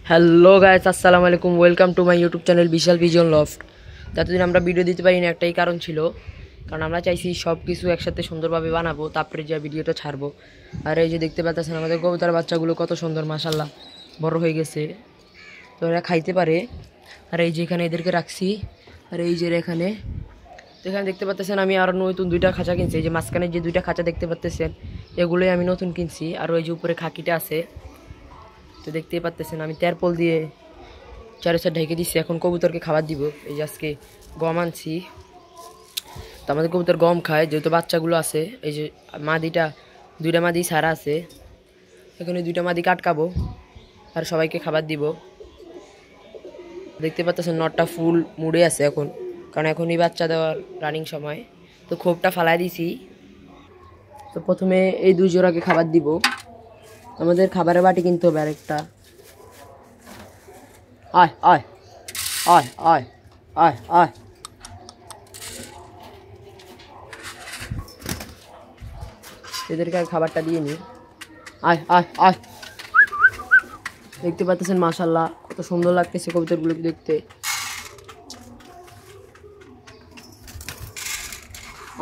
Hello guys, আসসালামু আলাইকুম। Welcome to my YouTube channel Bishal vision loft. এতদিন আমরা ভিডিও দিতে পারিনি, একটাই কারণ ছিল, কারণ আমরা চাইছি সব কিছু একসাথে সুন্দরভাবে বানাবো, তারপরে যে ভিডিওটা ছাড়বো। আর এই যে দেখতে পাচ্ছেন আমাদের কবুতর বাচ্চাগুলো কত সুন্দর, মাশাল্লাহ বড় হয়ে গেছে, তো এরা খাইতে পারে। আর এই যে এখানে এদেরকে রাখছি, আর এই যে এখানে তো এখানে দেখতে পাচ্ছেন আমি আরও নতুন দুইটা খাঁচা কিনছি। এই যে মাঝখানে যে দুইটা খাঁচা দেখতে পাচ্ছেন এগুলোই আমি নতুন কিনছি। আর ওই যে উপরে খাকিটা আছে, তো দেখতেই পাচ্ছেন আমি তেরপল দিয়ে চারোসার ঢেকে দিচ্ছি। এখন কবুতরকে খাবার দিব। এই যে আজকে গম আনছি, তো আমাদের কবুতর গম খায়, যেহেতু বাচ্চাগুলো আছে। এই যে দুইটা মাদি সারা আছে, এখানে দুইটা মাদি কাটকাবো আর সবাইকে খাবার দিব। দেখতে পাচ্ছেন নটটা ফুল মুড়ে আছে এখন, কারণ এখনই বাচ্চা দেওয়ার রানিং সময়। তো খোপটা ফালাই দিছি। তো প্রথমে এই দুই জোড়াকে খাবার দিব। আমাদের খাবারের বাটি কিনতে হবে আরেকটা। আয় আয় আয় আয় আয় আয়, এদেরকে খাবারটা দিয়ে নি। আয় আয় আয়, দেখতে পাচ্ছেন মাশাল্লাহ কত সুন্দর লাগতেছে কবুতরগুলোকে দেখতে।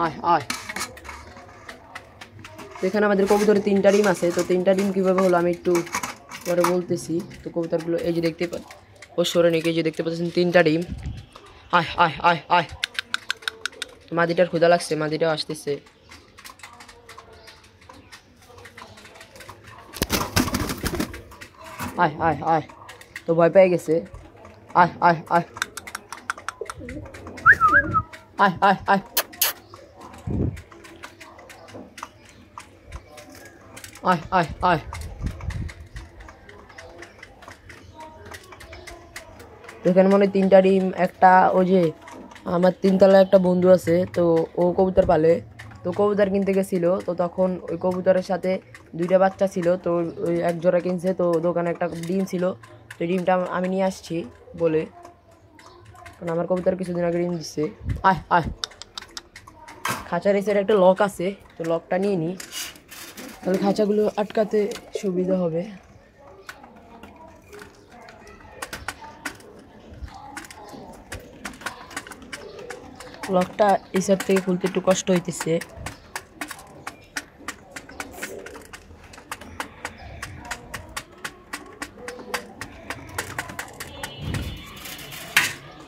আয় আয়, এখানে আমাদের কবুতরের 3টা ডিম আছে। তো 3টা ডিম কীভাবে হলো আমি একটু পরে বলতেছি। তো কবুতরগুলো এই যে দেখতে ও সরে নিকে, এই যে দেখতে পাচ্ছেন 3টা ডিম। আয় আয় আয় আয়, মাদিটার ক্ষুধা লাগছে, মাদিটাও আসতেছে। আয় আয় আয়, তো ভয় পেয়ে গেছে। আয় আয় আয় আয় আয় আয় আয় আয় আয়, এখানে মনে হয় 3টা ডিম। একটা ওই যে আমার 3তলায় একটা বন্ধু আছে, তো ও কবুতর পালে, তো কবুতর কিনতে গেছিলো। তো তখন ওই কবুতরের সাথে 2টা বাচ্চা ছিল, তো ওই এক জোড়া কিনছে। তো দোকানে একটা ডিম ছিল, তো ডিমটা আমি নিয়ে আসছি বলে, কারণ আমার কবুতর কিছুদিন আগে ডিম দিচ্ছে। আয় আয়, খাঁচার এই সাইডে একটা লক আছে, তো লকটা নিয়ে নিই, তাহলে খাঁচাগুলো আটকাতে সুবিধা হবে। লকটা এই সাইড থেকে খুলতে একটু কষ্ট হইতেছে।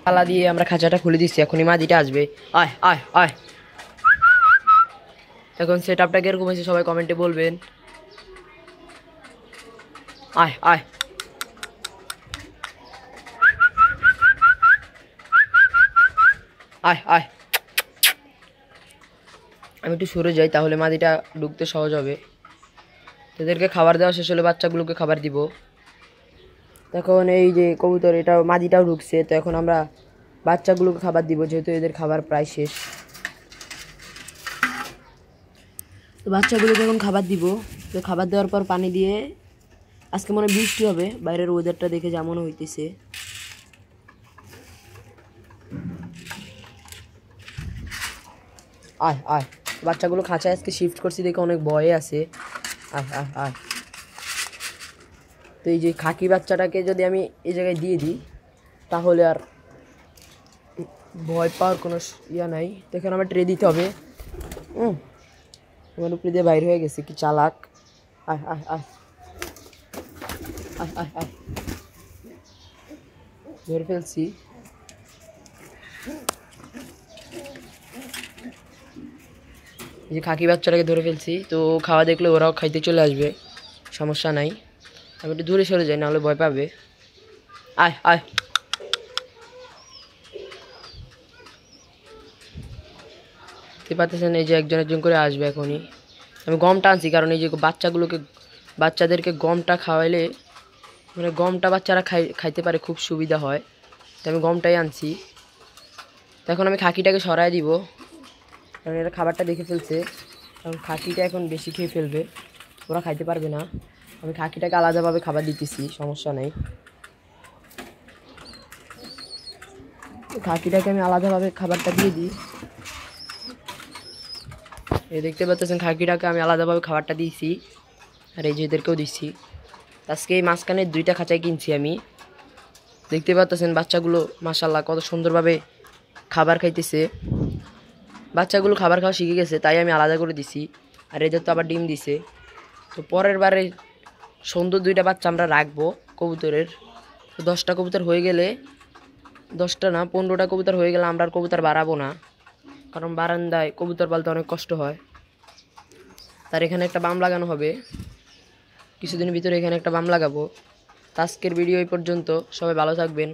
তালা দিয়ে আমরা খাঁচাটা খুলে দিচ্ছি, এখনই মাদিটা আসবে। আয় আয় আয়, এখন সেট আপটা কিরকম হয়েছে সবাই কমেন্টে বলবেন। আয় আয়, আয় আয়, আমি একটু সরে যাই, তাহলে মাদিটা ঢুকতে সহজ হবে। তাদেরকে খাবার দেওয়া শেষ হলে বাচ্চাগুলোকে খাবার দিব। এখন এই যে কবুতর এটা মাদিটাও ঢুকছে, তো এখন আমরা বাচ্চাগুলোকে খাবার দিব, যেহেতু এদের খাবার প্রায় শেষ। তো বাচ্চাগুলোকে এখন খাবার দিব। তো খাবার দেওয়ার পর পানি দিয়ে, আজকে মনে হয় বৃষ্টি হবে, বাইরের ওয়েদারটা দেখে যেমন হইতেছে। আয় আয়, বাচ্চাগুলো খাঁচায় আজকে শিফট করছি দেখে অনেক ভয়ে আছে। আয় আয় আয়, তো এই যে খাকি বাচ্চাটাকে যদি আমি এই জায়গায় দিয়ে দিই, তাহলে আর ভয় পাওয়ার কোনো ইয়া নাই। তো এখানে আমার ট্রে দিতে হবে। আমার উপরে দিয়ে বাইরে হয়ে গেছে, কি চালাক। আয় আয় আয় আয় আয় আয়, ধরে ফেলছি। এই যে খাকি বাচ্চাটাকে ধরে ফেলছি, তো খাওয়া দেখলে ওরাও খাইতে চলে আসবে, সমস্যা নাই। আমি একটু দূরে সরে যাই, নাহলে ভয় পাবে। আয় আয়, দেখতে পাচ্ছেন এই যে একজন একজন করে আসবে এখনই। আমি গমটা আনছি, কারণ এই যে বাচ্চাদেরকে গমটা খাওয়াইলে, মানে গমটা বাচ্চারা খাইতে পারে, খুব সুবিধা হয়, তো আমি গমটাই আনছি। তো এখন আমি খাকিটাকে সরাই দিব, কারণ এরা খাবারটা দেখে ফেলছে, কারণ খাকিটা এখন বেশি খেয়ে ফেলবে, ওরা খাইতে পারবে না। আমি খাকিটাকে আলাদাভাবে খাবার দিতেছি, সমস্যা নেই। খাকিটাকে আমি আলাদাভাবে খাবারটা দিয়ে দিই। এই দেখতে পাচ্ছেন খাকিটাকে আমি আলাদাভাবে খাবারটা দিয়েছি, আর এই যে এদেরকেও দিচ্ছি। আজকে এই মাঝখানে 2টা খাঁচাই কিনছি আমি। দেখতে পাচ্ছেন বাচ্চাগুলো মাশাআল্লাহ কত সুন্দরভাবে খাবার খাইতেছে। বাচ্চাগুলো খাবার খাওয়া শিখে গেছে, তাই আমি আলাদা করে দিছি। আর এদের তো আবার ডিম দিছে। তো পরের বারে সুন্দর 2টা বাচ্চা আমরা রাখবো কবুতরের। তো 10টা কবুতর হয়ে গেলে, 10টা না 15টা কবুতর হয়ে গেলে আমরা আর কবুতর বাড়াবো না, কারণ বারান্দায় কবুতর পালতে অনেক কষ্ট হয়। তার এখানে একটা বাম লাগানো হবে, কিছুদিনের ভিতরে এখানে একটা বাম লাগাবো। আজকের ভিডিও এই পর্যন্ত, সবাই ভালো থাকবেন।